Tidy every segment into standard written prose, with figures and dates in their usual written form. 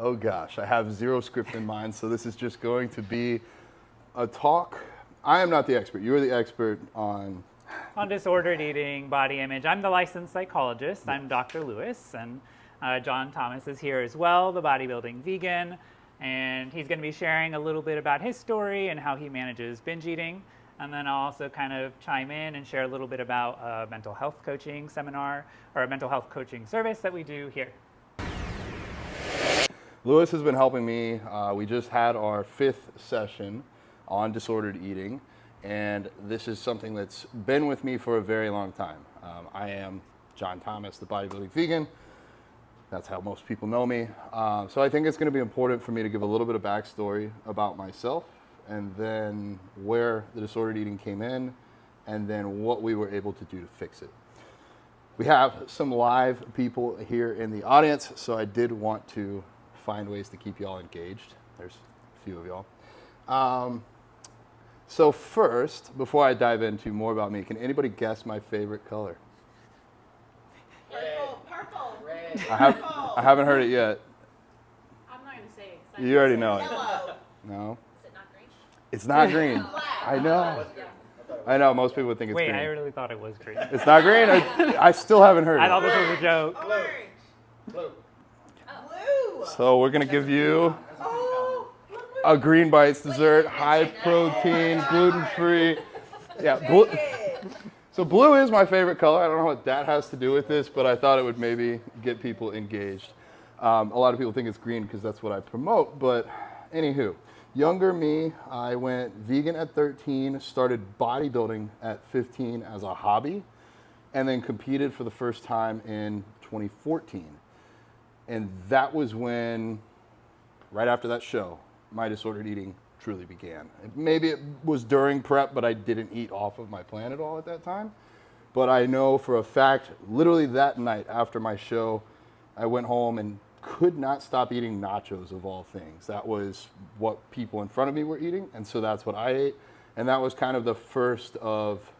Oh gosh, I have zero script in mind, so this is just going to be a talk. I am not the expert. You're the expert on disordered eating, body image. I'm the licensed psychologist. I'm Dr. Lewis, and John Thomas is here as well, the bodybuilding vegan, and he's going to be sharing a little bit about his story and how he manages binge eating. And then I'll also kind of chime in and share a little bit about a mental health coaching seminar or a mental health coaching service that we do here. Lewis has been helping me. We just had our 5th session on disordered eating, and this is something that's been with me for a very long time. I am John Thomas, the bodybuilding vegan. That's how most people know me. So I think it's going to be important for me to give a little bit of backstory about myself, and then where the disordered eating came in, and then what we were able to do to fix it. We have some live people here in the audience, so I did want to find ways to keep y'all engaged. There's a few of y'all. So first, before I dive into more about me, can anybody guess my favorite color? Purple. Red. I haven't heard it yet. I'm not going to say it. You already know it. Yellow. No? Is it not green? It's not green. Black. I know. Yeah. I know, most people would think it's Wait, green. I really thought it was green. It's not green? I still haven't heard I thought it. this was a joke. Orange. Blue. Blue. So we're gonna give you Oh. a Green Bites dessert, high protein, gluten-free. Yeah, blue. So blue is my favorite color. I don't know what that has to do with this, but I thought it would maybe get people engaged. A lot of people think it's green because that's what I promote, but anywho. Younger me, I went vegan at 13, started bodybuilding at 15 as a hobby, and then competed for the first time in 2014. And that was when, right after that show, my disordered eating truly began. Maybe it was during prep, but I didn't eat off of my plan at all at that time. But I know for a fact, literally that night after my show, I went home and could not stop eating nachos of all things. That was what people in front of me were eating, and so that's what I ate. And that was kind of the first of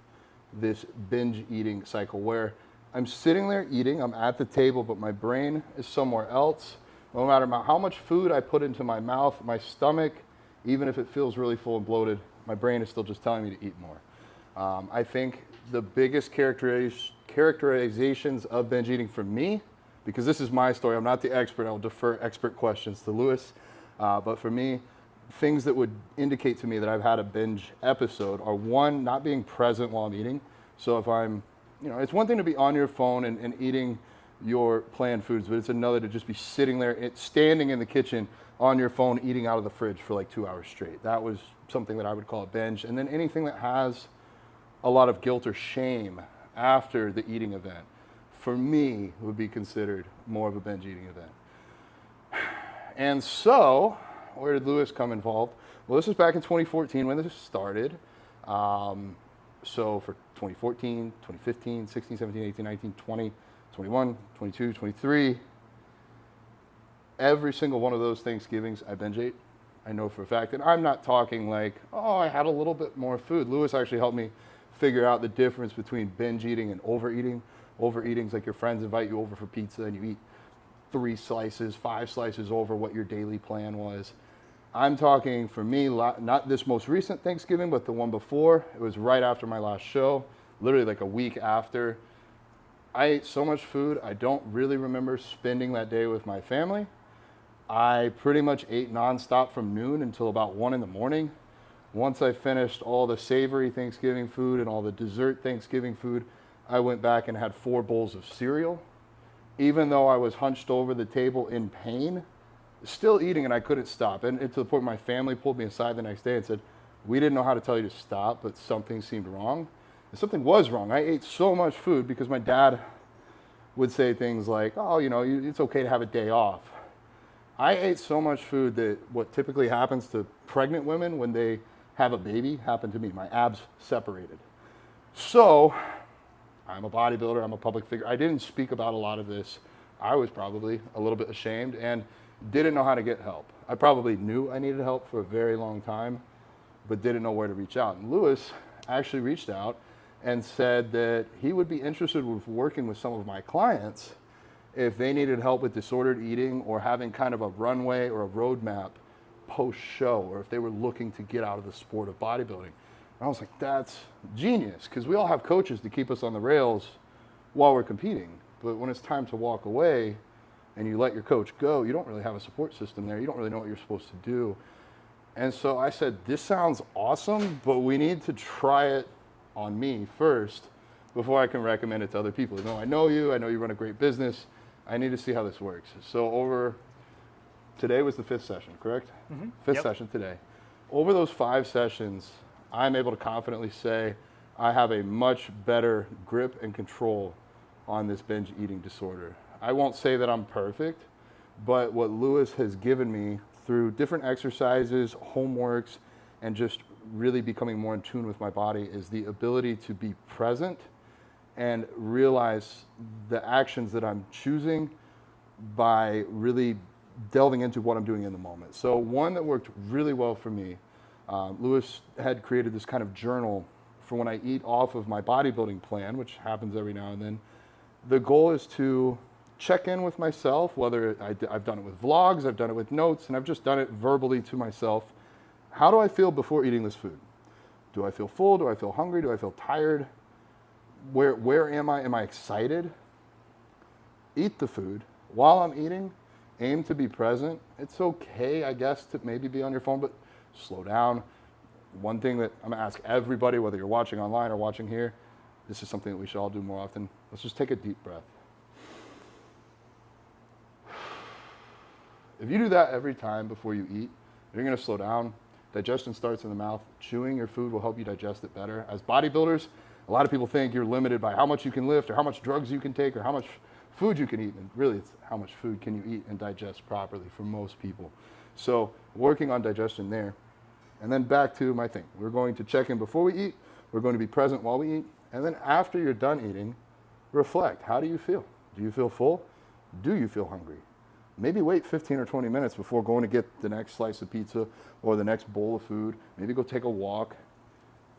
this binge eating cycle where I'm sitting there eating, I'm at the table, but my brain is somewhere else. No matter how much food I put into my mouth, my stomach, even if it feels really full and bloated, my brain is still just telling me to eat more. I think the biggest characterizations of binge eating for me, because this is my story, I'm not the expert, I'll defer expert questions to Lewis, but for me, things that would indicate to me that I've had a binge episode are one, not being present while I'm eating. So if I'm, it's one thing to be on your phone and eating your planned foods, but it's another to just be sitting there, standing in the kitchen on your phone, eating out of the fridge for like 2 hours straight. That was something that I would call a binge. And then anything that has a lot of guilt or shame after the eating event, for me, would be considered more of a binge eating event. And so, where did Lewis come involved? Well, this was back in 2014 when this started. So for 2014, 2015, 16, 17, 18, 19, 20, 21, 22, 23, every single one of those Thanksgivings I binge ate. I know for a fact. And I'm not talking like, oh, I had a little bit more food. Lewis actually helped me figure out the difference between binge eating and overeating. Overeating is like your friends invite you over for pizza and you eat 3 slices, 5 slices over what your daily plan was. I'm talking for me, not this most recent Thanksgiving, but the one before. It was right after my last show, literally like a week after. I ate so much food, I don't really remember spending that day with my family. I pretty much ate nonstop from noon until about 1 in the morning. Once I finished all the savory Thanksgiving food and all the dessert Thanksgiving food, I went back and had 4 bowls of cereal. Even though I was hunched over the table in pain, still eating, and I couldn't stop. And to the point my family pulled me aside the next day and said, we didn't know how to tell you to stop, but something seemed wrong. And something was wrong. I ate so much food because my dad would say things like, oh, it's okay to have a day off. I ate so much food that what typically happens to pregnant women when they have a baby happened to me. My abs separated. So I'm a bodybuilder, I'm a public figure. I didn't speak about a lot of this. I was probably a little bit ashamed and didn't know how to get help. I probably knew I needed help for a very long time, but didn't know where to reach out. And Lewis actually reached out and said that he would be interested with working with some of my clients if they needed help with disordered eating or having kind of a runway or a roadmap post-show, or if they were looking to get out of the sport of bodybuilding. And I was like, that's genius, because we all have coaches to keep us on the rails while we're competing. But when it's time to walk away and you let your coach go, you don't really have a support system there. You don't really know what you're supposed to do. And so I said, this sounds awesome, but we need to try it on me first before I can recommend it to other people. You know, I know you run a great business. I need to see how this works. So today was the 5th session, correct? Mm-hmm. 5th session today. Over those 5 sessions, I'm able to confidently say I have a much better grip and control on this binge eating disorder. I won't say that I'm perfect, but what Lewis has given me through different exercises, homeworks, and just really becoming more in tune with my body is the ability to be present and realize the actions that I'm choosing by really delving into what I'm doing in the moment. So one that worked really well for me, Lewis had created this kind of journal for when I eat off of my bodybuilding plan, which happens every now and then. The goal is to check in with myself, whether I've done it with vlogs, I've done it with notes, and I've just done it verbally to myself. How do I feel before eating this food? Do I feel full? Do I feel hungry? Do I feel tired? Where am I? Am I excited? Eat the food. While I'm eating, aim to be present. It's okay, I guess, to maybe be on your phone, but slow down. One thing that I'm gonna ask everybody, whether you're watching online or watching here, this is something that we should all do more often. Let's just take a deep breath. If you do that every time before you eat, you're gonna slow down. Digestion starts in the mouth. Chewing your food will help you digest it better. As bodybuilders, a lot of people think you're limited by how much you can lift or how much drugs you can take or how much food you can eat. And really, it's how much food can you eat and digest properly for most people. So working on digestion there. And then back to my thing. We're going to check in before we eat. We're going to be present while we eat. And then after you're done eating, reflect. How do you feel? Do you feel full? Do you feel hungry? Maybe wait 15 or 20 minutes before going to get the next slice of pizza or the next bowl of food. Maybe go take a walk.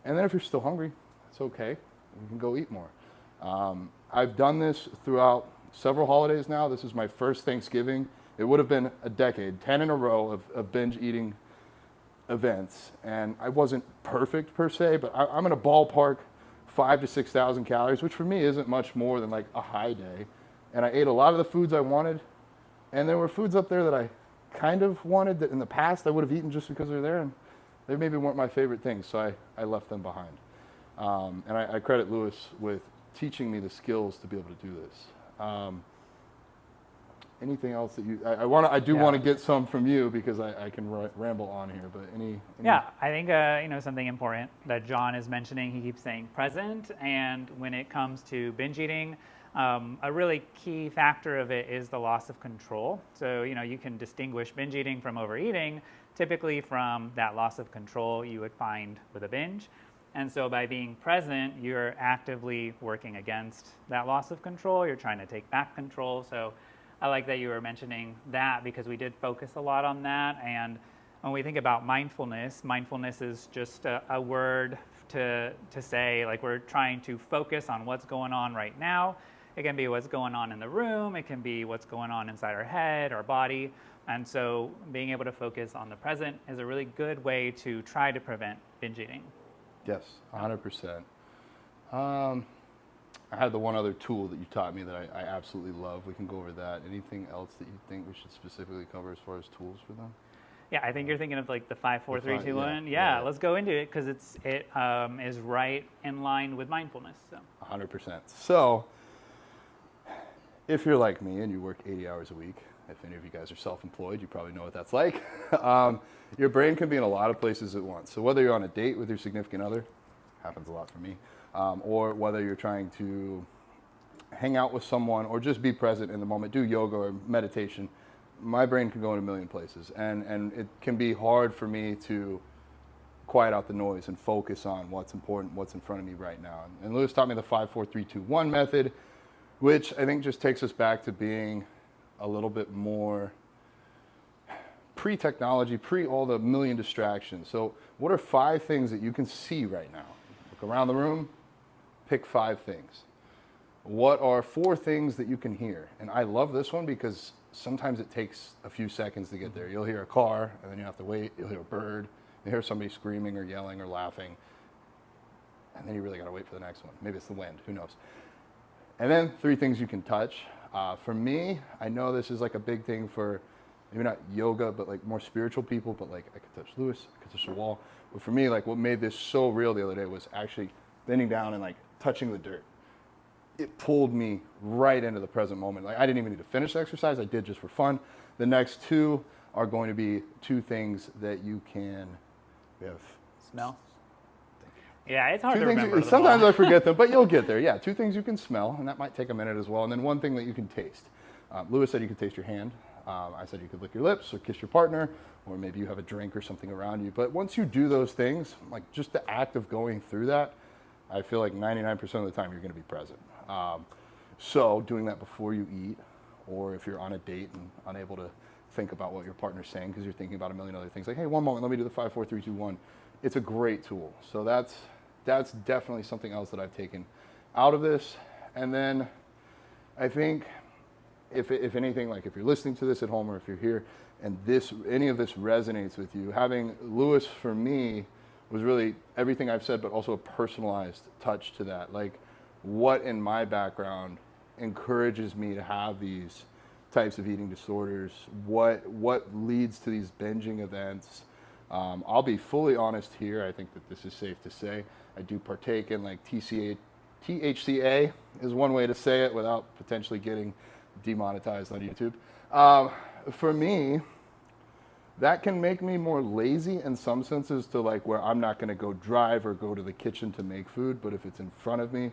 And then if you're still hungry, it's okay. You can go eat more. I've done this throughout several holidays now. This is my first Thanksgiving. It would have been a decade, 10 in a row of binge eating events. And I wasn't perfect per se, but I'm in a ballpark 5,000 to 6,000 calories, which for me isn't much more than like a high day. And I ate a lot of the foods I wanted. And there were foods up there that I kind of wanted that in the past I would have eaten just because they're there. And they maybe weren't my favorite things, so I left them behind. And I credit Lewis with teaching me the skills to be able to do this. Anything else that you? I do want to get some from you because I can ramble on here. But any? Yeah, I think something important that John is mentioning. He keeps saying present, and when it comes to binge eating, a really key factor of it is the loss of control. So you can distinguish binge eating from overeating, typically from that loss of control you would find with a binge. And so by being present, you're actively working against that loss of control. You're trying to take back control. So I like that you were mentioning that because we did focus a lot on that. And when we think about mindfulness, mindfulness is just a word to say, like, we're trying to focus on what's going on right now. It can be what's going on in the room. It can be what's going on inside our head, our body. And so being able to focus on the present is a really good way to try to prevent binge eating. Yes, 100%. I had the one other tool that you taught me that I absolutely love. We can go over that. Anything else that you think we should specifically cover as far as tools for them? Yeah, I think you're thinking of like the 5, 4, 3, 2, 1. Yeah. Let's go into it because it is right in line with mindfulness. So 100%. So if you're like me and you work 80 hours a week, if any of you guys are self-employed, you probably know what that's like. Your brain can be in a lot of places at once. So whether you're on a date with your significant other, happens a lot for me, or whether you're trying to hang out with someone or just be present in the moment, do yoga or meditation, my brain can go in a million places. And it can be hard for me to quiet out the noise and focus on what's important, what's in front of me right now. And Lewis taught me the 5, 4, 3, 2, 1 method, which I think just takes us back to being a little bit more pre-technology, pre all the million distractions. So what are 5 things that you can see right now? Look around the room, pick 5 things. what are 4 things that you can hear? And I love this one because sometimes it takes a few seconds to get there. You'll hear a car, and then you have to wait. You'll hear a bird. You hear somebody screaming or yelling or laughing. And then you really got to wait for the next one. Maybe it's the wind. Who knows? And then 3 things you can touch. For me, I know this is like a big thing for maybe not yoga, but like more spiritual people. But like I could touch Lewis, I could touch the wall. But for me, like what made this so real the other day was actually bending down and like touching the dirt. It pulled me right into the present moment. Like I didn't even need to finish the exercise. I did just for fun. The next 2 are going to be 2 things that you can, we have Smell. Yeah, it's hard 2 to things remember them sometimes all. I forget them, but you'll get there. Yeah, 2 things you can smell, and that might take a minute as well. And then 1 thing that you can taste. Lewis said you could taste your hand. I said you could lick your lips or kiss your partner, or maybe you have a drink or something around you. But once you do those things, like just the act of going through that, I feel like 99% of the time you're going to be present. So doing that before you eat, or if you're on a date and unable to think about what your partner's saying because you're thinking about a million other things, like, hey, 1 moment, let me do the 5, 4, 3, 2, 1. It's a great tool. So that's definitely something else that I've taken out of this. And then I think if anything, like if you're listening to this at home or if you're here and any of this resonates with you, having Lewis for me was really everything I've said, but also a personalized touch to that. Like what in my background encourages me to have these types of eating disorders, what leads to these binging events. I'll be fully honest here. I think that this is safe to say. I do partake in like THCA is one way to say it without potentially getting demonetized on YouTube. For me, that can make me more lazy in some senses to like where I'm not going to go drive or go to the kitchen to make food, but if it's in front of me,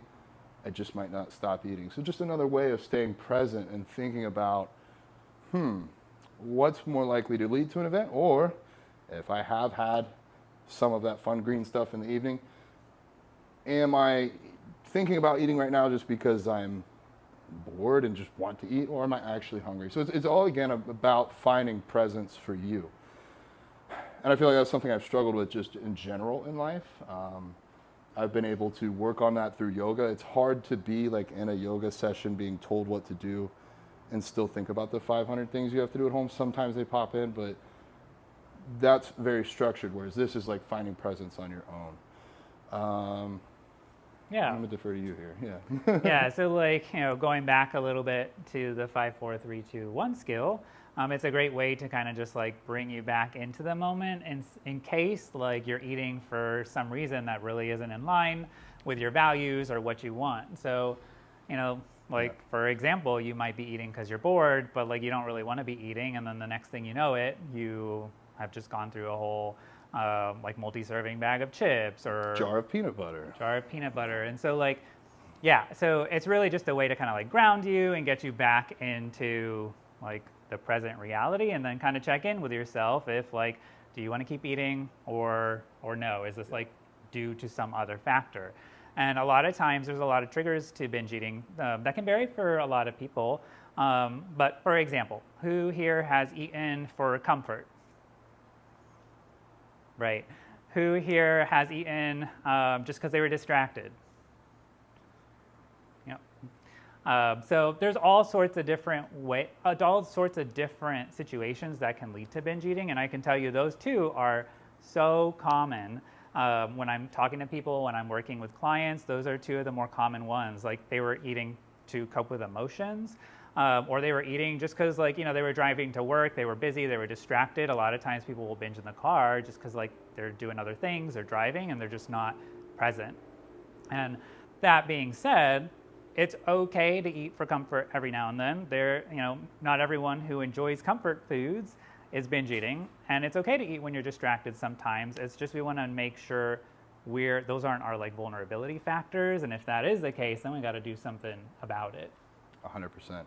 I just might not stop eating. So just another way of staying present and thinking about, what's more likely to lead to an event? Or if I have had some of that fun green stuff in the evening, am I thinking about eating right now just because I'm bored and just want to eat, or am I actually hungry? So it's all, again, about finding presence for you. And I feel like that's something I've struggled with just in general in life. I've been able to work on that through yoga. It's hard to be like in a yoga session being told what to do and still think about the 500 things you have to do at home. Sometimes they pop in, but that's very structured, whereas this is like finding presence on your own. Yeah. I'm gonna defer to you here. Yeah. Yeah, so like, going back a little bit to the 5, 4, 3, 2, 1 skill, it's a great way to kind of just like bring you back into the moment in case like you're eating for some reason that really isn't in line with your values or what you want. So, for example, you might be eating because you're bored, but like you don't really want to be eating, and then the next thing you know you have just gone through a whole like multi-serving bag of chips or Jar of peanut butter. And so like, yeah, so it's really just a way to kind of like ground you and get you back into like the present reality, and then kind of check in with yourself if like, do you want to keep eating or no? Is this like due to some other factor? And a lot of times there's a lot of triggers to binge eating that can vary for a lot of people. But for example, who here has eaten for comfort? Right. Who here has eaten just because they were distracted? So there's all sorts of different situations that can lead to binge eating, and I can tell you those 2 are so common. When I'm talking to people, when I'm working with clients, those are 2 of the more common ones. Like they were eating to cope with emotions, or they were eating just because like, they were driving to work, they were busy, they were distracted. A lot of times people will binge in the car just because like they're doing other things, they're driving, and they're just not present. And that being said, it's okay to eat for comfort every now and then. Not everyone who enjoys comfort foods is binge eating, and it's okay to eat when you're distracted sometimes. It's just we want to make sure those aren't our like vulnerability factors, and if that is the case, then we got to do something about it. 100%.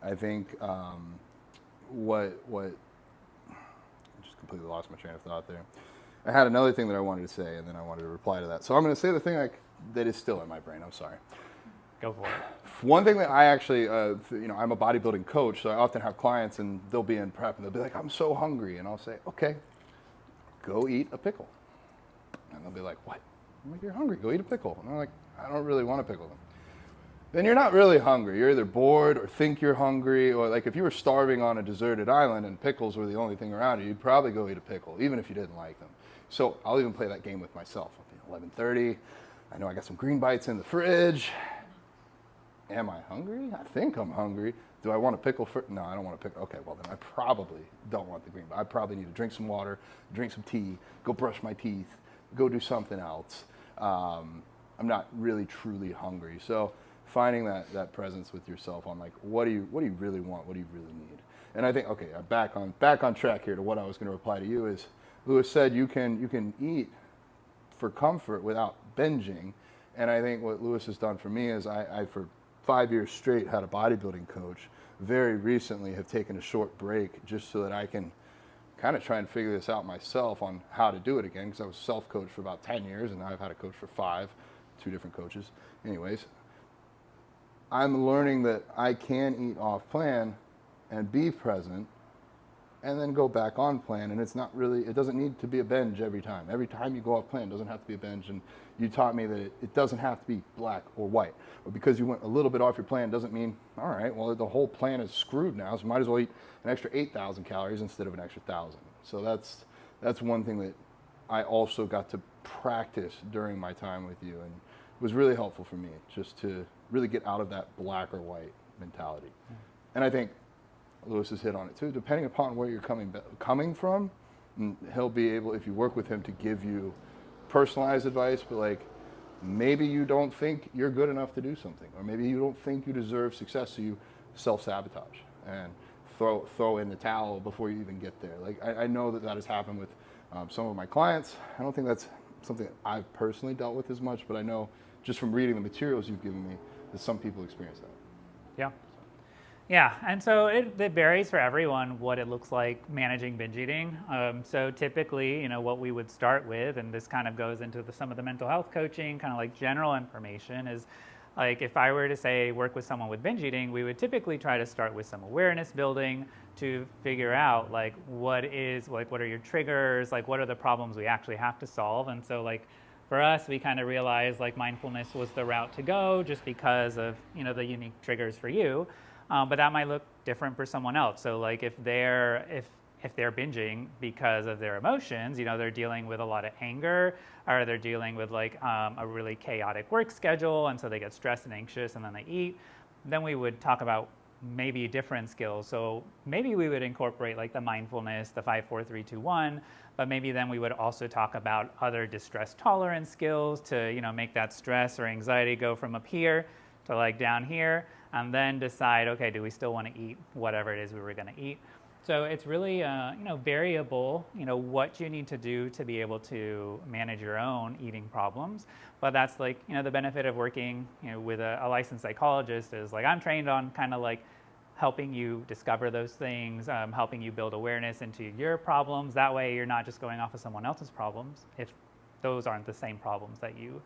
I think what I just completely lost my train of thought there. I had another thing that I wanted to say, and then I wanted to reply to that. So I'm going to say the thing that is still in my brain. I'm sorry. Go for it. One thing that I actually, I'm a bodybuilding coach, so I often have clients and they'll be in prep and they'll be like, I'm so hungry. And I'll say, okay, go eat a pickle. And they'll be like, what? I'm like, you're hungry, go eat a pickle. And I'm like, I don't really want a pickle. then you're not really hungry. You're either bored or think you're hungry, or like if you were starving on a deserted island and pickles were the only thing around you, you'd probably go eat a pickle, even if you didn't like them. So I'll even play that game with myself. 11:30, I know I got some green bites in the fridge. Am I hungry? I think I'm hungry. Do I want a pickle? No, I don't want a pickle. Okay, well then I probably don't want the green bite. I probably need to drink some water, drink some tea, go brush my teeth, go do something else. I'm not really truly hungry. So finding that presence with yourself on like, what do you really want? What do you really need? And I think, okay, back on track here to what I was going to reply to you is, Lewis said you can eat for comfort without binging. And I think what Lewis has done for me is I for 5 years straight had a bodybuilding coach. Very recently have taken a short break just so that I can kind of try and figure this out myself on how to do it again, because I was self-coached for about 10 years and now I've had a coach for 5, 2 different coaches. Anyways, I'm learning that I can eat off plan and be present and then go back on plan, and it's not really, it doesn't need to be a binge every time. Every time you go off plan, it doesn't have to be a binge, and you taught me that it doesn't have to be black or white. But because you went a little bit off your plan doesn't mean, all right, well, the whole plan is screwed now, so might as well eat an extra 8,000 calories instead of an extra 1,000. So that's one thing that I also got to practice during my time with you, and was really helpful for me, just to really get out of that black or white mentality. And I think Lewis has hit on it too. Depending upon where you're coming from, he'll be able, if you work with him, to give you personalized advice, but like maybe you don't think you're good enough to do something, or maybe you don't think you deserve success, so you self-sabotage and throw in the towel before you even get there. Like I know that has happened with some of my clients. I don't think that's something that I've personally dealt with as much, but I know just from reading the materials you've given me that some people experience that. Yeah. Yeah, and so it varies for everyone what it looks like managing binge eating. So typically, what we would start with, and this kind of goes into some of the mental health coaching, kind of like general information, is like if I were to say work with someone with binge eating, we would typically try to start with some awareness building to figure out like what are your triggers, like what are the problems we actually have to solve. And so like for us, we kind of realized like mindfulness was the route to go just because of the unique triggers for you. But that might look different for someone else. So like if they're binging because of their emotions, they're dealing with a lot of anger, or they're dealing with like a really chaotic work schedule, and so they get stressed and anxious and then they eat, then we would talk about maybe different skills. So maybe we would incorporate like the mindfulness, the 5, 4, 3, 2, 1, but maybe then we would also talk about other distress tolerance skills to make that stress or anxiety go from up here to like down here, and then decide, okay, do we still want to eat whatever it is we were going to eat? So it's really, variable, what you need to do to be able to manage your own eating problems. But that's like, the benefit of working, with a licensed psychologist is like, I'm trained on kind of like helping you discover those things, helping you build awareness into your problems. That way you're not just going off of someone else's problems if those aren't the same problems that you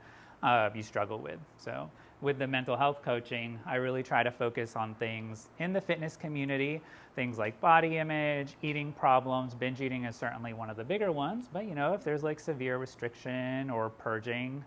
struggle with. So with the mental health coaching, I really try to focus on things in the fitness community, things like body image, eating problems. Binge eating is certainly one of the bigger ones, but if there's like severe restriction or purging,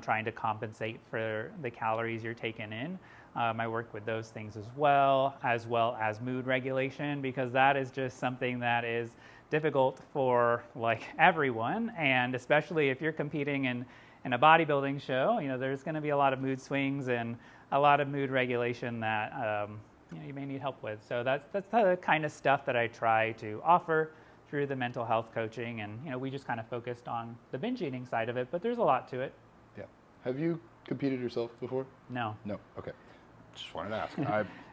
trying to compensate for the calories you're taking in, I work with those things as well as mood regulation, because that is just something that is difficult for like everyone, and especially if you're competing in a bodybuilding show, there's going to be a lot of mood swings and a lot of mood regulation that you may need help with. So that's the kind of stuff that I try to offer through the mental health coaching, and we just kind of focused on the binge eating side of it, but there's a lot to it. Yeah. Have you competed yourself before? No. No. Okay. Just wanted to ask.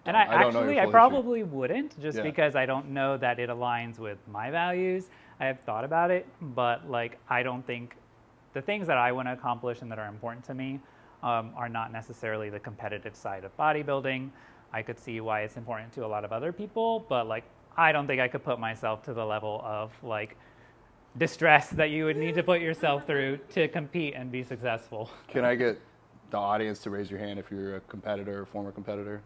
And I probably wouldn't, just because I don't know that it aligns with my values. I have thought about it, but like I don't think the things that I want to accomplish and that are important to me are not necessarily the competitive side of bodybuilding. I could see why it's important to a lot of other people, but like I don't think I could put myself to the level of like distress that you would need to put yourself through to compete and be successful. Can I get the audience to raise your hand if you're a competitor or former competitor?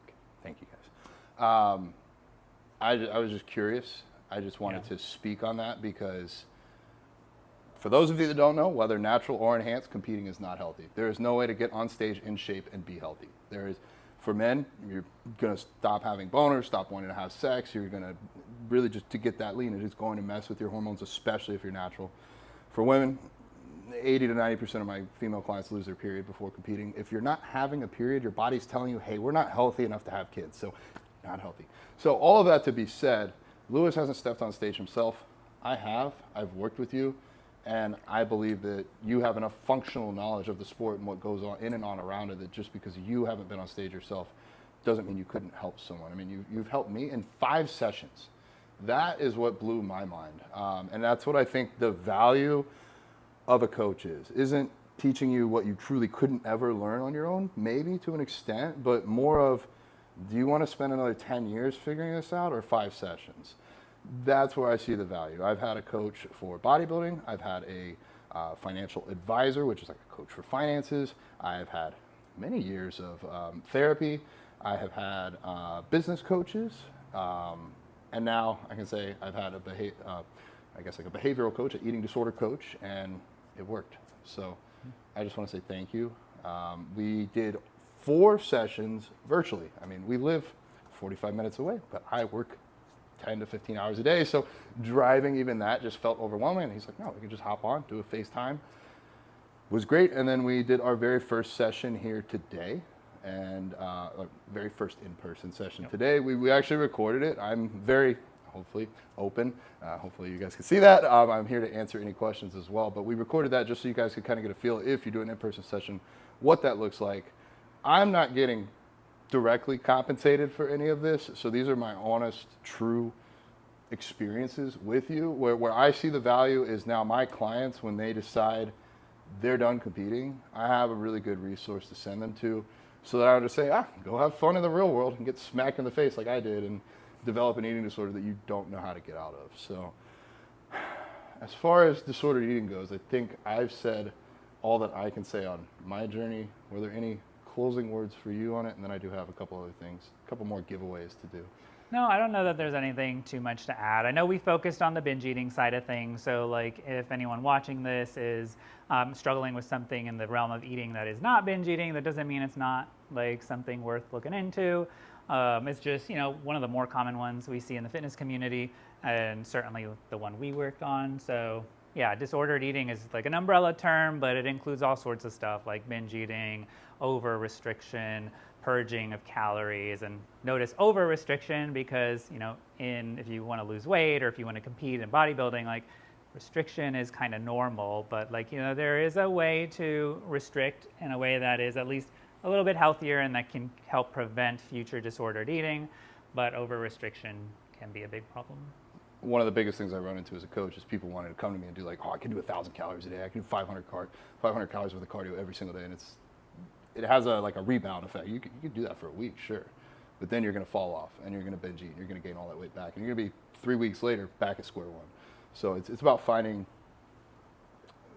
Okay. Thank you, guys. I was just curious. I just wanted to speak on that because For those of you that don't know, whether natural or enhanced, competing is not healthy. There is no way to get on stage in shape and be healthy. There is, for men, you're going to stop having boners, stop wanting to have sex. You're going to really just to get that lean. It is going to mess with your hormones, especially if you're natural. For women, 80 to 90% of my female clients lose their period before competing. If you're not having a period, your body's telling you, hey, we're not healthy enough to have kids, so not healthy. So all of that to be said, Lewis hasn't stepped on stage himself. I have. I've worked with you, and I believe that you have enough functional knowledge of the sport and what goes on in and on around it that just because you haven't been on stage yourself doesn't mean you couldn't help someone. I mean, you've helped me in 5 sessions. That is what blew my mind, and that's what I think the value of a coach isn't teaching you what you truly couldn't ever learn on your own, maybe to an extent, but more of, do you want to spend another 10 years figuring this out or 5 sessions? That's where I see the value. I've had a coach for bodybuilding. I've had a financial advisor, which is like a coach for finances. I've had many years of therapy. I have had business coaches. And now I can say I've had a behavioral coach, an eating disorder coach, and it worked. So I just want to say thank you. We did 4 sessions virtually. I mean, we live 45 minutes away, but I work 10 to 15 hours a day. So driving even that just felt overwhelming. And he's like, no, we can just hop on, do a FaceTime. It was great. And then we did our very first session here today. And our very first in-person session today. We actually recorded it. I'm very, hopefully, open. Hopefully you guys can see that. I'm here to answer any questions as well. But we recorded that just so you guys could kind of get a feel, if you do an in-person session, what that looks like. I'm not getting directly compensated for any of this. So these are my honest, true experiences with you. Where I see the value is now my clients, when they decide they're done competing, I have a really good resource to send them to. So that I would just say, go have fun in the real world and get smacked in the face like I did and develop an eating disorder that you don't know how to get out of. So as far as disordered eating goes, I think I've said all that I can say on my journey. Were there any closing words for you on it? And then I do have a couple other things, a couple more giveaways to do. No, I don't know that there's anything too much to add. I know we focused on the binge eating side of things. So like if anyone watching this is struggling with something in the realm of eating that is not binge eating, that doesn't mean it's not like something worth looking into. It's just, one of the more common ones we see in the fitness community, and certainly the one we worked on. So yeah, disordered eating is like an umbrella term, but it includes all sorts of stuff like binge eating, over restriction, purging of calories. And notice over restriction because, if you want to lose weight or if you want to compete in bodybuilding, like restriction is kind of normal, but there is a way to restrict in a way that is at least a little bit healthier and that can help prevent future disordered eating, but over restriction can be a big problem. One of the biggest things I run into as a coach is people wanting to come to me and do like, I can do 1,000 calories a day. I can do 500 calories worth of cardio every single day. And it has a rebound effect. You can do that for a week, sure. But then you're going to fall off and you're going to binge eat and you're going to gain all that weight back. And you're going to be 3 weeks later back at square one. So it's about finding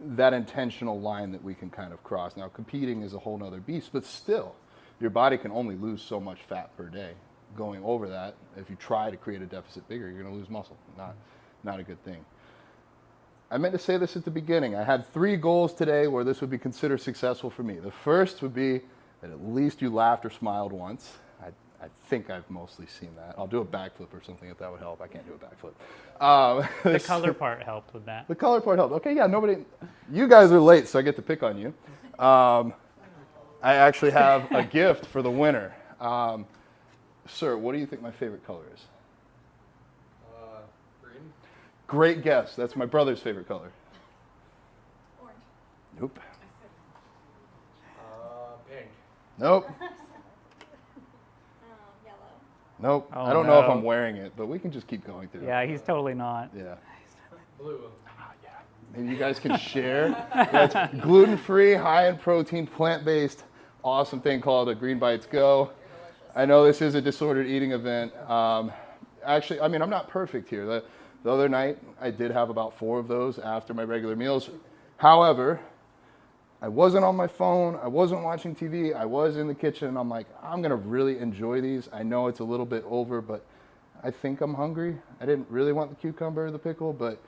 that intentional line that we can kind of cross. Now, competing is a whole nother beast, but still, your body can only lose so much fat per day. Going over that, if you try to create a deficit bigger, you're going to lose muscle. Not a good thing. I meant to say this at the beginning. I had 3 goals today where this would be considered successful for me. The first would be that at least you laughed or smiled once. I think I've mostly seen that. I'll do a backflip or something if that would help. I can't do a backflip. The color part helped with that. The color part helped. Okay, yeah, you guys are late, so I get to pick on you. I actually have a gift for the winner. Sir, what do you think my favorite color is? Green. Great guess. That's my brother's favorite color. Orange. Nope. Pink. Nope. Yellow. Nope. Oh, I don't know if no. I'm wearing it, but we can just keep going through. Yeah, he's totally not. Yeah. Blue. Maybe you guys can share. That's gluten-free, high in protein, plant-based, awesome thing called a Green Bites Go. I know this is a disordered eating event. Actually, I'm not perfect here. The other night, I did have about 4 of those after my regular meals. However, I wasn't on my phone. I wasn't watching TV. I was in the kitchen. And I'm like, I'm going to really enjoy these. I know it's a little bit over, but I think I'm hungry. I didn't really want the cucumber or the pickle, but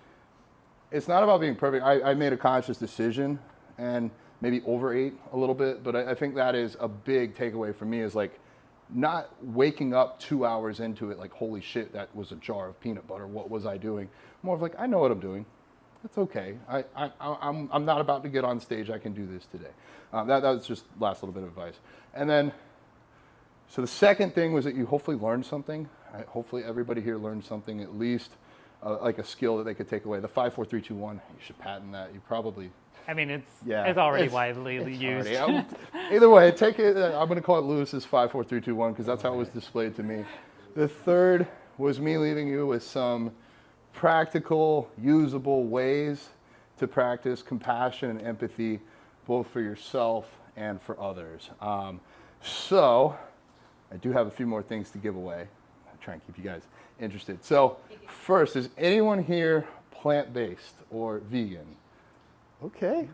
it's not about being perfect. I made a conscious decision and maybe overate a little bit, but I think that is a big takeaway for me, is like not waking up 2 hours into it like, holy shit, that was a jar of peanut butter. What was I doing? More of like, I know what I'm doing. It's okay. I'm not about to get on stage. I can do this today. That was just last little bit of advice. And then, so the second thing was that you hopefully learned something. Hopefully everybody here learned something, at least like a skill that they could take away. The 5, 4, 3, 2, 1. You should patent that. You probably. I mean, it's already widely used. Either way, take it. I'm going to call it Lewis's 5, 4, 3, 2, 1 because that's how it was displayed to me. The third was me leaving you with some practical, usable ways to practice compassion and empathy, both for yourself and for others. So I do have a few more things to give away. I'll try and keep you guys interested. So first, is anyone here plant-based or vegan? Okay,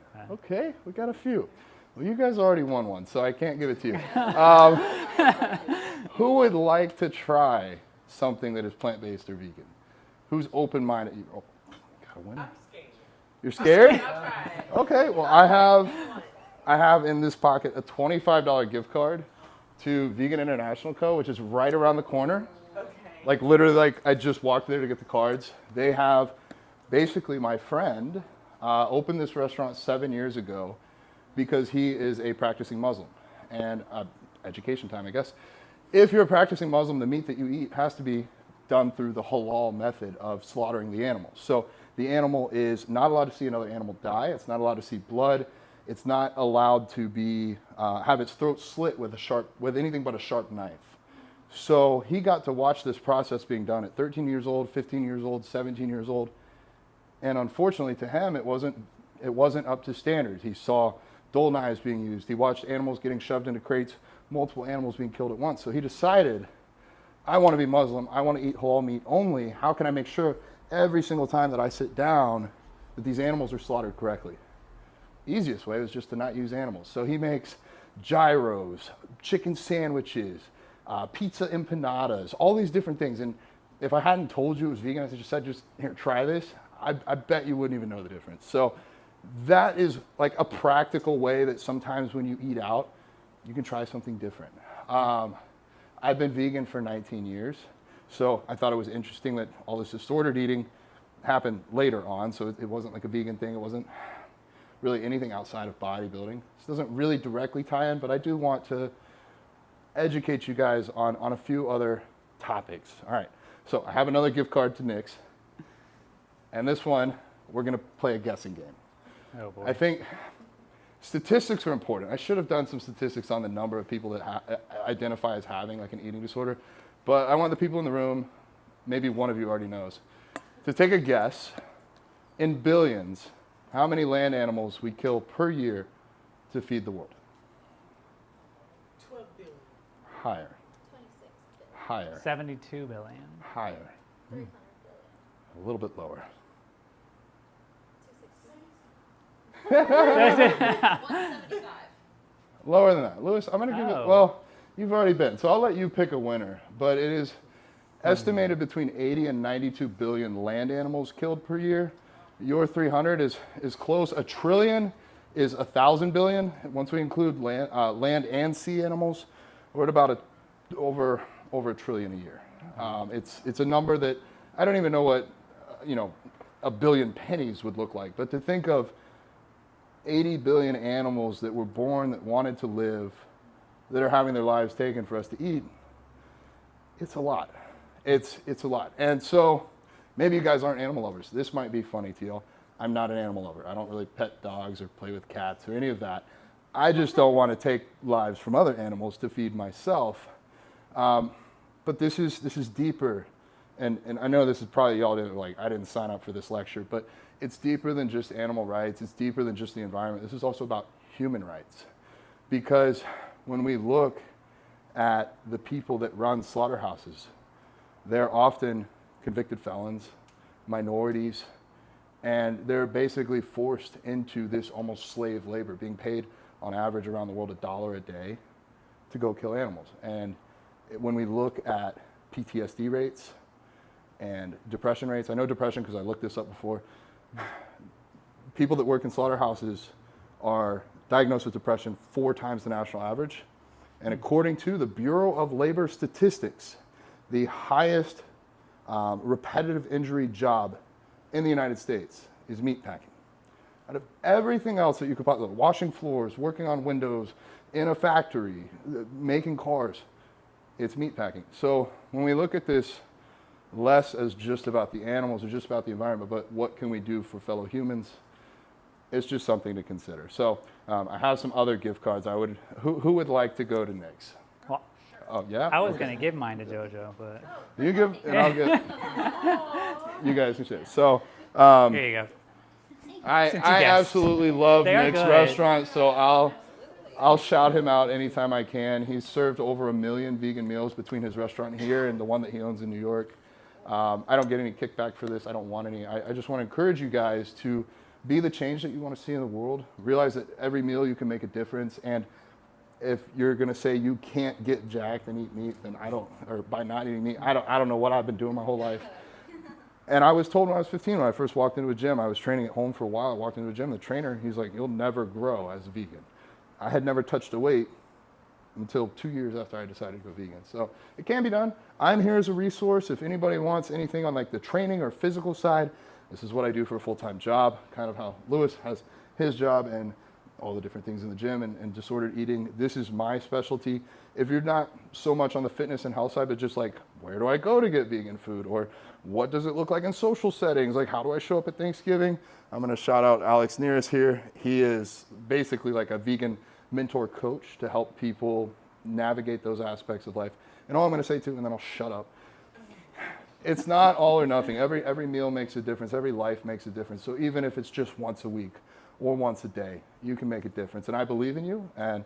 we got a few. Well, you guys already won one, so I can't give it to you. Who would like to try something that is plant-based or vegan? Who's open-minded? Oh, got a winner. I'm scared. You're scared? I'll try it. Okay, well, I have in this pocket a $25 gift card to Vegan International Co., which is right around the corner. Okay. Like literally, like I just walked there to get the cards. They have, basically my friend opened this restaurant 7 years ago because he is a practicing Muslim. And education time, I guess. If you're a practicing Muslim, the meat that you eat has to be done through the halal method of slaughtering the animal. So the animal is not allowed to see another animal die. It's not allowed to see blood. It's not allowed to be have its throat slit with anything but a sharp knife. So he got to watch this process being done at 13 years old, 15 years old, 17 years old. And unfortunately to him, it wasn't up to standards. He saw dull knives being used. He watched animals getting shoved into crates, multiple animals being killed at once. So he decided, I want to be Muslim. I want to eat halal meat only. How can I make sure every single time that I sit down that these animals are slaughtered correctly? Easiest way was just to not use animals. So he makes gyros, chicken sandwiches, pizza empanadas, all these different things. And if I hadn't told you it was vegan, I just said, here, try this. I bet you wouldn't even know the difference. So that is like a practical way that sometimes when you eat out, you can try something different. I've been vegan for 19 years, so I thought it was interesting that all this disordered eating happened later on, so it wasn't like a vegan thing. It wasn't really anything outside of bodybuilding. This doesn't really directly tie in, but I do want to educate you guys on a few other topics. All right, so I have another gift card to NYX, and this one, we're gonna play a guessing game. Oh boy. I think statistics are important. I should have done some statistics on the number of people that identify as having like an eating disorder, but I want the people in the room, maybe one of you already knows, to take a guess in billions, how many land animals we kill per year to feed the world? 12 billion. Higher. 26 billion. Higher. 72 billion. Higher. 300 A little bit lower. billion. 175. Lower than that. Lewis, I'm going to give it, well, you've already been, so I'll let you pick a winner. But it is estimated between 80 and 92 billion land animals killed per year. Your 300 is close. A trillion is 1,000 billion. Once we include land and sea animals, we're at about over a trillion a year. It's a number that I don't even know what a billion pennies would look like. But to think of 80 billion animals that were born, that wanted to live, that are having their lives taken for us to eat, it's a lot. It's a lot. And so maybe you guys aren't animal lovers. This might be funny to you. I'm not an animal lover. I don't really pet dogs or play with cats or any of that. I just don't want to take lives from other animals to feed myself. But this is deeper. And I know this is probably y'all didn't I didn't sign up for this lecture, but it's deeper than just animal rights. It's deeper than just the environment. This is also about human rights. Because when we look at the people that run slaughterhouses, they're often convicted felons, minorities, and they're basically forced into this almost slave labor, being paid on average around the world $1 a day to go kill animals. And when we look at PTSD rates and depression rates, I know depression because I looked this up before, people that work in slaughterhouses are diagnosed with depression 4 times the national average. And according to the Bureau of Labor Statistics, the highest repetitive injury job in the United States is meatpacking. Out of everything else that you could possibly, washing floors, working on windows, in a factory, making cars, it's meatpacking. So when we look at this less as just about the animals or just about the environment, but what can we do for fellow humans, it's just something to consider. So I have some other gift cards. Who would like to go to Nick's? Well, Oh, yeah? I was going to give mine to JoJo, but You give, and I'll get, you guys can share. So here you go. I Since you guessed. absolutely love They are Nick's good. restaurant, so I'll shout him out anytime I can. He's served over 1 million vegan meals between his restaurant here and the one that he owns in New York. I don't get any kickback for this. I don't want any. I just want to encourage you guys to be the change that you want to see in the world. Realize that every meal you can make a difference. And if you're going to say you can't get jacked and eat meat, then or by not eating meat, I don't know what I've been doing my whole life. And I was told when I was 15, when I first walked into a gym, I was training at home for a while. I walked into a gym, the trainer, he's like, you'll never grow as a vegan. I had never touched a weight until 2 years after I decided to go vegan. So it can be done. I'm here as a resource. If anybody wants anything on like the training or physical side, this is what I do for a full-time job, kind of how Lewis has his job and all the different things in the gym and disordered eating. This is my specialty. If you're not so much on the fitness and health side, but just like, where do I go to get vegan food? Or what does it look like in social settings? Like, how do I show up at Thanksgiving? I'm gonna shout out Alex Nearest here. He is basically like a vegan mentor coach to help people navigate those aspects of life. And all I'm gonna say too, and then I'll shut up. It's not all or nothing. Every meal makes a difference. Every life makes a difference. So even if it's just once a week or once a day, you can make a difference. And I believe in you. And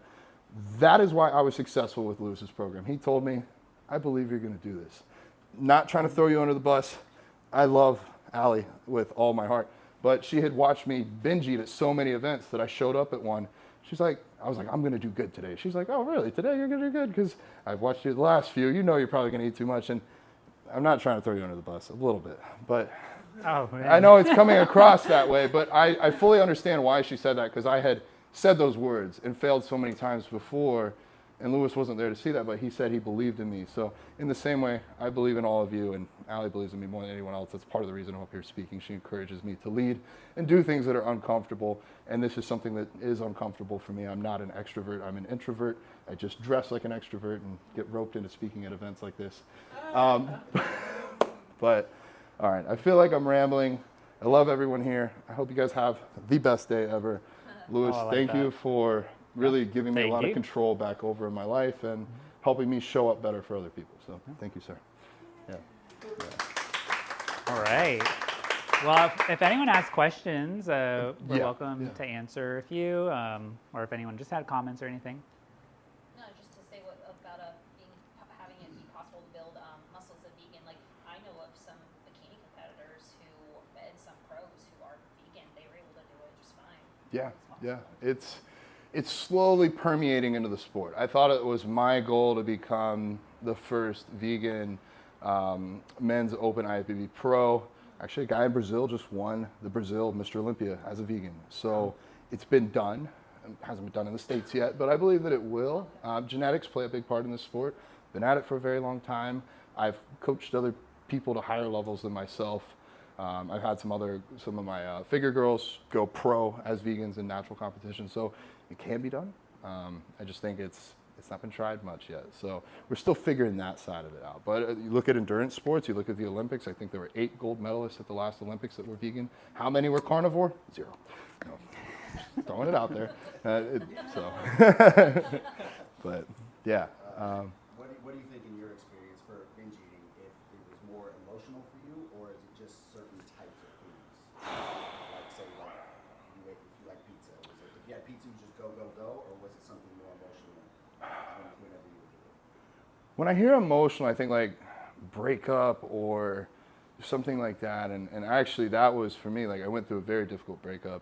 that is why I was successful with Lewis's program. He told me, I believe you're going to do this. Not trying to throw you under the bus. I love Allie with all my heart. But she had watched me binge eat at so many events that I showed up at one. She's like, I was like, I'm going to do good today. She's like, oh, really? Today you're going to do good? Because I've watched you the last few. You know you're probably going to eat too much. And I'm not trying to throw you under the bus, a little bit. But Oh, man. I know it's coming across that way. But I fully understand why she said that, because I had said those words and failed so many times before. And Lewis wasn't there to see that, but he said he believed in me. So in the same way, I believe in all of you, and Allie believes in me more than anyone else. That's part of the reason I'm up here speaking. She encourages me to lead and do things that are uncomfortable, and this is something that is uncomfortable for me. I'm not an extrovert. I'm an introvert. I just dress like an extrovert and get roped into speaking at events like this. But, all right, I feel like I'm rambling. I love everyone here. I hope you guys have the best day ever. Lewis, Oh, I like thank that. you for really giving me a Thank lot you. of control back over in my life and helping me show up better for other people. So thank you, sir. Yeah. All right. Well, if anyone has questions, we're Yeah, welcome yeah. to answer a few, or if anyone just had comments or anything. No, just to say what about having it be possible to build muscles as vegan. Like I know of some bikini competitors and some pros who are vegan. They were able to do it just fine. Yeah, It's yeah. It's slowly permeating into the sport. I thought it was my goal to become the first vegan men's open IFBB pro. Actually, a guy in Brazil just won the Brazil Mr. Olympia as a vegan. So it's been done. It hasn't been done in the States yet, but I believe that it will. Genetics play a big part in this sport. Been at it for a very long time. I've coached other people to higher levels than myself. I've had some of my figure girls go pro as vegans in natural competition. So it can be done. I just think it's not been tried much yet. So we're still figuring that side of it out. But you look at endurance sports, you look at the Olympics, I think there were 8 gold medalists at the last Olympics that were vegan. How many were carnivore? 0. No. Just throwing it out there. But yeah. What do you think in your experience for binge eating, if it was more emotional for you, or is it just certain types of foods? Like say if you like pizza, was it, if you had pizza you just go, or was it something more emotional whenever you would do it? When I hear emotional, I think like breakup or something like that. And actually that was for me, like I went through a very difficult breakup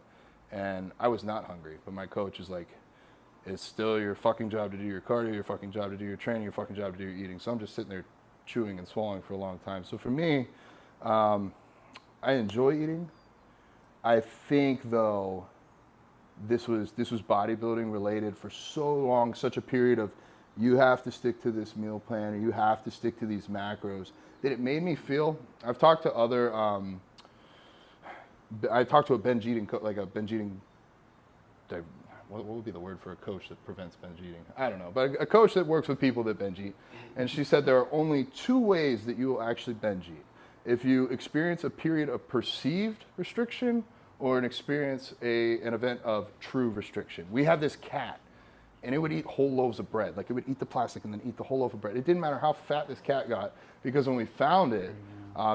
and I was not hungry, but my coach is like, it's still your fucking job to do your cardio, your fucking job to do your training, your fucking job to do your eating. So I'm just sitting there chewing and swallowing for a long time. So for me, I enjoy eating. I think though, this was bodybuilding related for so long, such a period of you have to stick to this meal plan or you have to stick to these macros, that it made me feel. I've talked to other. I talked to a binge eating what would be the word for a coach that prevents binge eating? I don't know, but a coach that works with people that binge eat. And she said there are only 2 ways that you will actually binge eat. If you experience a period of perceived restriction or an event of true restriction. We had this cat and it would eat whole loaves of bread. Like it would eat the plastic and then eat the whole loaf of bread. It didn't matter how fat this cat got because when we found it,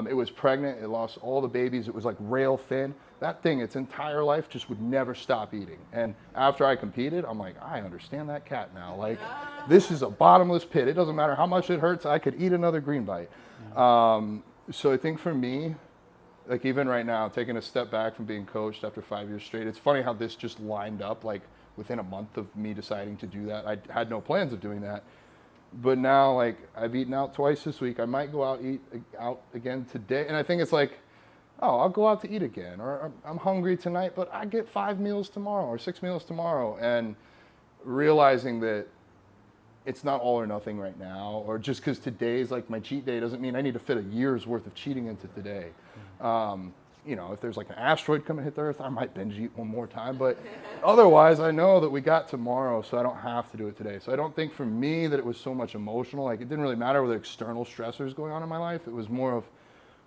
it was pregnant, it lost all the babies, it was like rail thin. That thing, its entire life, just would never stop eating. And after I competed, I'm like, I understand that cat now. Like, this is a bottomless pit. It doesn't matter how much it hurts, I could eat another green bite. So I think for me, like even right now, taking a step back from being coached after 5 years straight, it's funny how this just lined up like within a month of me deciding to do that. I had no plans of doing that. But now, like, I've eaten out twice this week. I might go eat out again today. And I think it's like, oh, I'll go out to eat again. Or I'm hungry tonight, but I get 5 meals tomorrow or 6 meals tomorrow. And realizing that it's not all or nothing right now. Or just because today's like my cheat day doesn't mean I need to fit a year's worth of cheating into today. You know, if there's like an asteroid coming to hit the Earth, I might binge eat one more time. But otherwise, I know that we got tomorrow, so I don't have to do it today. So I don't think for me that it was so much emotional. Like it didn't really matter with external stressors going on in my life. It was more of,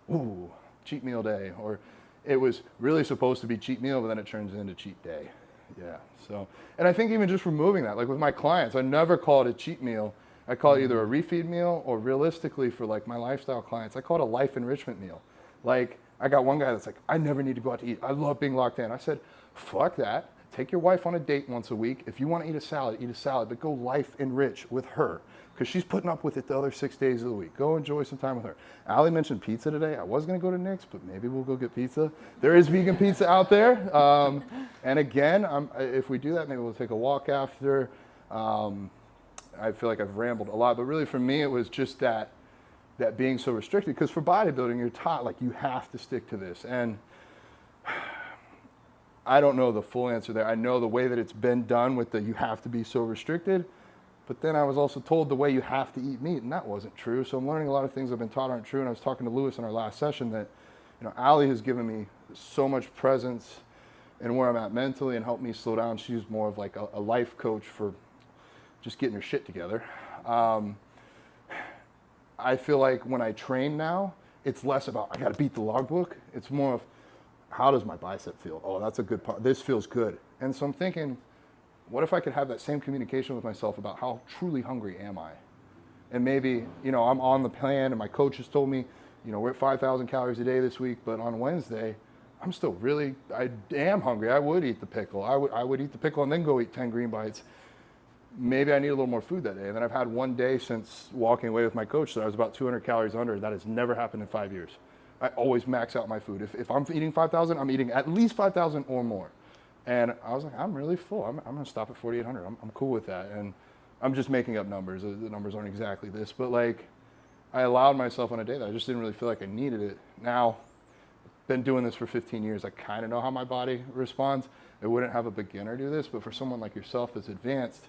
ooh, cheat meal day. Or it was really supposed to be cheat meal, but then it turns into cheat day. Yeah. So, and I think even just removing that, like with my clients, I never call it a cheat meal. I call it either a refeed meal or realistically for like my lifestyle clients, I call it a life enrichment meal. Like, I got one guy that's like, I never need to go out to eat. I love being locked in. I said, fuck that. Take your wife on a date once a week. If you want to eat a salad, but go life enrich with her because she's putting up with it the other 6 days of the week. Go enjoy some time with her. Allie mentioned pizza today. I was going to go to Nick's, but maybe we'll go get pizza. There is vegan pizza out there. And again, if we do that, maybe we'll take a walk after. I feel like I've rambled a lot, but really for me, it was just that being so restricted, because for bodybuilding, you're taught like you have to stick to this. And I don't know the full answer there. I know the way that it's been done with the you have to be so restricted, but then I was also told the way you have to eat meat, and that wasn't true. So I'm learning a lot of things I've been taught aren't true. And I was talking to Lewis in our last session that, you know, Allie has given me so much presence in where I'm at mentally and helped me slow down. She's more of like a life coach for just getting her shit together. I feel like when I train now, it's less about, I got to beat the logbook. It's more of, how does my bicep feel? Oh, that's a good part. This feels good. And so I'm thinking, what if I could have that same communication with myself about how truly hungry am I? And maybe, you know, I'm on the plan and my coach has told me, you know, we're at 5,000 calories a day this week, but on Wednesday, I'm still really, I am hungry. I would eat the pickle. I would eat the pickle and then go eat 10 green bites. Maybe I need a little more food that day. And then I've had one day since walking away with my coach that I was about 200 calories under. That has never happened in 5 years. I always max out my food. If I'm eating 5,000, I'm eating at least 5,000 or more. And I was like, I'm really full. I'm going to stop at 4,800. I'm cool with that. And I'm just making up numbers. The numbers aren't exactly this. But like, I allowed myself on a day that I just didn't really feel like I needed it. Now, been doing this for 15 years. I kind of know how my body responds. I wouldn't have a beginner do this. But for someone like yourself that's advanced,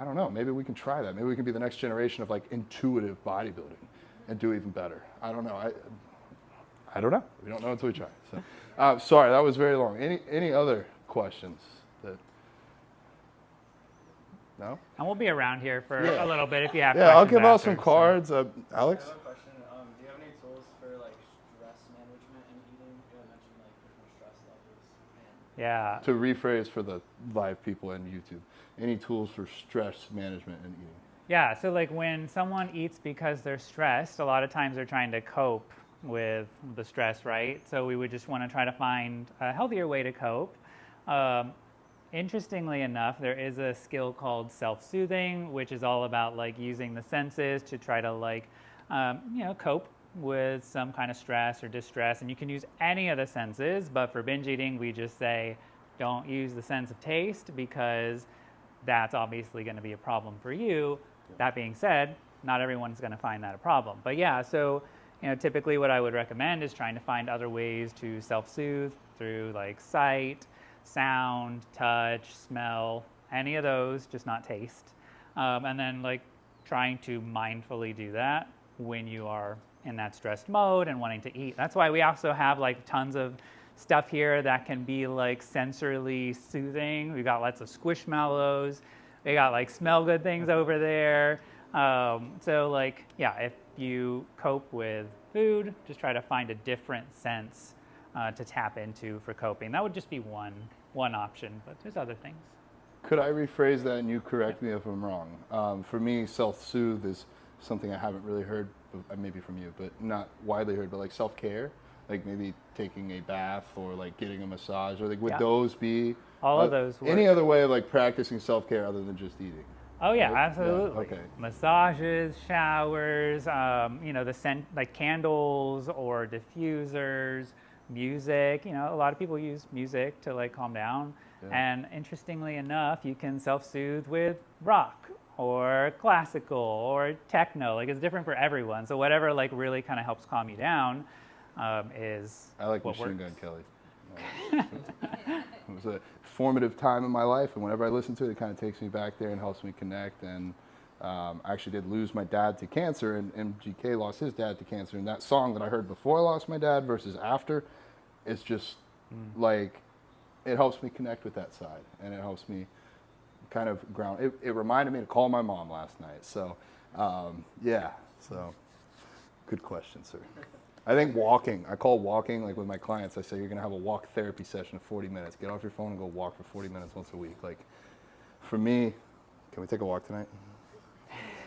I don't know, maybe we can try that. Maybe we can be the next generation of like intuitive bodybuilding and do even better. I don't know. I don't know. We don't know until we try. So, sorry, that was very long. Any other questions? No? And we'll be around here for a little bit if you have questions. Yeah, I'll give out after, some cards. Alex? I have a question. Do you have any tools for like stress management and eating? You had mentioned like different stress levels. Yeah. To rephrase for the live people and YouTube, any tools for stress management and eating? Yeah, so like when someone eats because they're stressed, a lot of times they're trying to cope with the stress, right? So we would just want to try to find a healthier way to cope. Interestingly enough, there is a skill called self-soothing, which is all about like using the senses to try to like, cope with some kind of stress or distress. And you can use any of the senses, but for binge eating, we just say, don't use the sense of taste because that's obviously going to be a problem for you. That being said, not everyone's going to find that a problem. But yeah, so typically what I would recommend is trying to find other ways to self-soothe through like sight, sound, touch, smell, any of those, just not taste. And then like trying to mindfully do that when you are in that stressed mode and wanting to eat. That's why we also have like tons of stuff here that can be like sensorily soothing. We got lots of squishmallows. We got like smell good things over there. So like, yeah, if you cope with food, just try to find a different sense to tap into for coping. That would just be one option, but there's other things. Could I rephrase that and you correct me if I'm wrong? For me, self-soothe is something I haven't really heard, maybe from you, but not widely heard, but like self-care, like maybe taking a bath or like getting a massage, or like would those be all of those work. Any other way of like practicing self-care other than just eating? Oh yeah, right? absolutely. Yeah, okay. Massages, showers, the scent, like candles or diffusers, music. A lot of people use music to like calm down. Yeah. And interestingly enough, you can self-soothe with rock or classical or techno. Like it's different for everyone. So whatever like really kind of helps calm you down is I like what Machine works. Gun Kelly. It was a formative time in my life, and whenever I listen to it, it kind of takes me back there and helps me connect. And I actually did lose my dad to cancer, and MGK lost his dad to cancer. And that song that I heard before I lost my dad versus after, it's just like, it helps me connect with that side, and it helps me kind of ground. It reminded me to call my mom last night. So, yeah, so good question, sir. I think walking, I call walking, like with my clients, I say you're going to have a walk therapy session of 40 minutes. Get off your phone and go walk for 40 minutes once a week. Like, for me, can we take a walk tonight?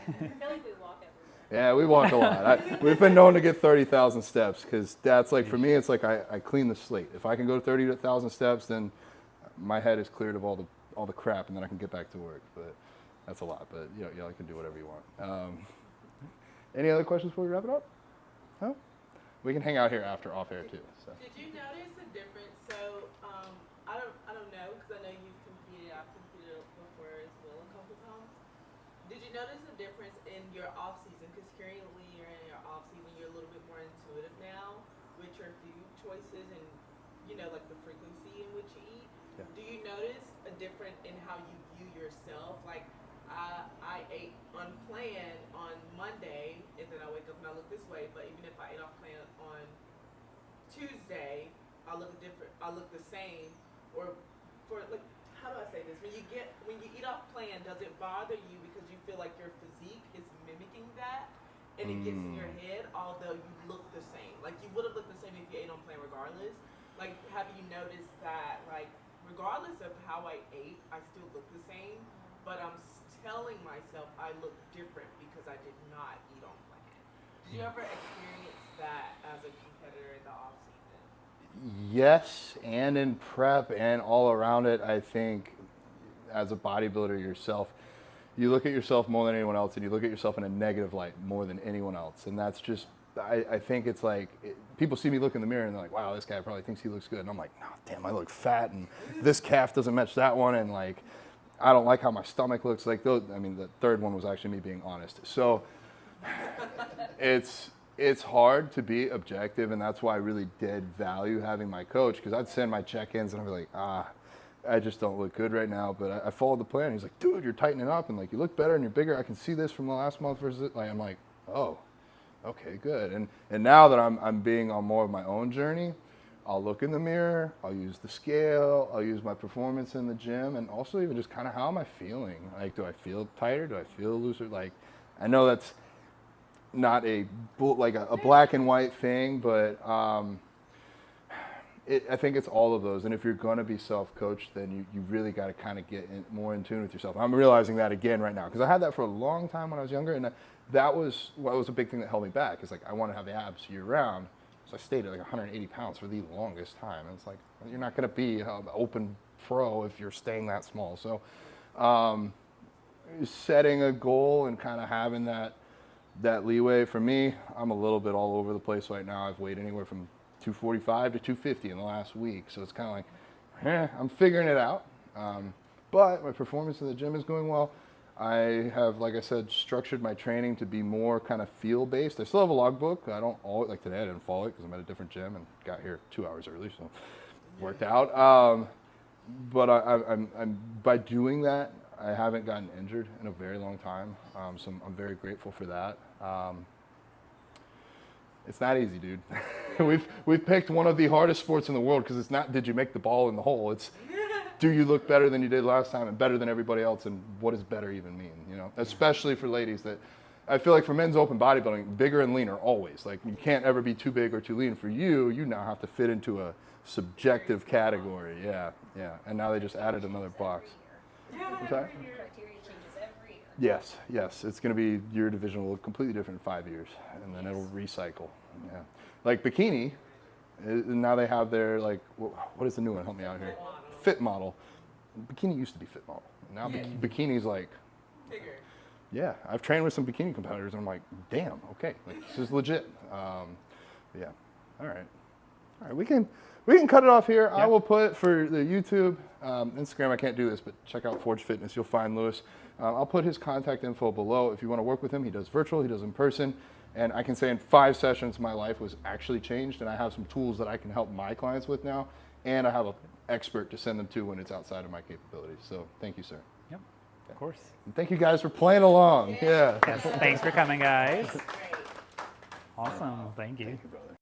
I feel like we walk everywhere. Yeah, we walk a lot. We've been known to get 30,000 steps because that's like, for me, it's like I clean the slate. If I can go 30,000 steps, then my head is cleared of all the crap, and then I can get back to work. But that's a lot. But y'all can do whatever you want. Any other questions before we wrap it up? No? We can hang out here after off air too. So. Did you notice a difference? So I don't know, because I know you've competed. I've competed before as well a couple times. Did you notice a difference in your off season? Because currently you're in your off season. You're a little bit more intuitive now with your food choices and like the frequency in which you eat. Yeah. Do you notice a difference in how you view yourself? Like I ate unplanned on Monday, and then I wake up and I look this way. But even if I ate off plan on Tuesday, I look different. I look the same. Or for like, how do I say this? When you eat off plan, does it bother you because you feel like your physique is mimicking that, and it gets in your head? Although you look the same, like you would have looked the same if you ate on plan regardless. Like, have you noticed that? Like, regardless of how I ate, I still look the same, but I'm telling myself I look different because I did not eat on plan. Did you ever experience that as a competitor in the off season? Yes, and in prep and all around it. I think as a bodybuilder yourself, you look at yourself more than anyone else, and you look at yourself in a negative light more than anyone else. And that's just, I think it's like, people see me look in the mirror and they're like, wow, this guy probably thinks he looks good. And I'm like, no, damn, I look fat, and this calf doesn't match that one. And like, I don't like how my stomach looks. Like those, I mean, the third one was actually me being honest. So it's hard to be objective, and that's why I really did value having my coach, because I'd send my check-ins and I'd be like, I just don't look good right now, but I followed the plan. He's like, dude, you're tightening up, and like you look better and you're bigger. I can see this from the last month versus like, I'm like, oh, okay, good. And now that I'm being on more of my own journey, I'll look in the mirror, I'll use the scale, I'll use my performance in the gym, and also even just kind of how am I feeling? Like, do I feel tighter? Do I feel looser? Like, I know that's not a black and white thing, but I think it's all of those. And if you're going to be self-coached, then you really got to kind of get more in tune with yourself. I'm realizing that again right now, because I had that for a long time when I was younger, and that was a big thing that held me back. It's like I want to have the abs year round. So I stayed at like 180 pounds for the longest time. And it's like, you're not going to be an open pro if you're staying that small. So setting a goal and kind of having that leeway. For me, I'm a little bit all over the place right now. I've weighed anywhere from 245 to 250 in the last week. So it's kind of like, I'm figuring it out. But my performance in the gym is going well. I have, like I said, structured my training to be more kind of feel-based. I still have a logbook. I don't always, like today I didn't follow it because I'm at a different gym and got here 2 hours early, so worked out. But I'm by doing that, I haven't gotten injured in a very long time, so I'm very grateful for that. It's not easy, dude. we've picked one of the hardest sports in the world because it's not did you make the ball in the hole. It's do you look better than you did last time and better than everybody else, and what does better even mean? You know, especially for ladies. That I feel like for men's open bodybuilding, bigger and leaner always. Like you can't ever be too big or too lean. For you now have to fit into a subjective category. Yeah. And now they just added another box. What's that? Criteria changes every year. Yes. It's going to be your division will look completely different in 5 years, and then it'll recycle. Yeah. Like bikini, now they have their like what is the new one? Help me out here. Fit model. Bikini used to be fit model. Now bikini's like Bigger. yeah. I've trained with some bikini competitors, and I'm like, damn, okay, like this is legit. Yeah. All right. We can cut it off here. Yeah. I will put for the YouTube, Instagram. I can't do this, but check out Forged Fitness. You'll find Lewis. I'll put his contact info below if you want to work with him. He does virtual. He does in person. And I can say in 5 sessions, my life was actually changed, and I have some tools that I can help my clients with now, and I have an expert to send them to when it's outside of my capabilities. So thank you, sir. Yep, of course. And thank you guys for playing along. Yeah. Yes, thanks for coming, guys. Great. Awesome, thank you. Thank you, brother.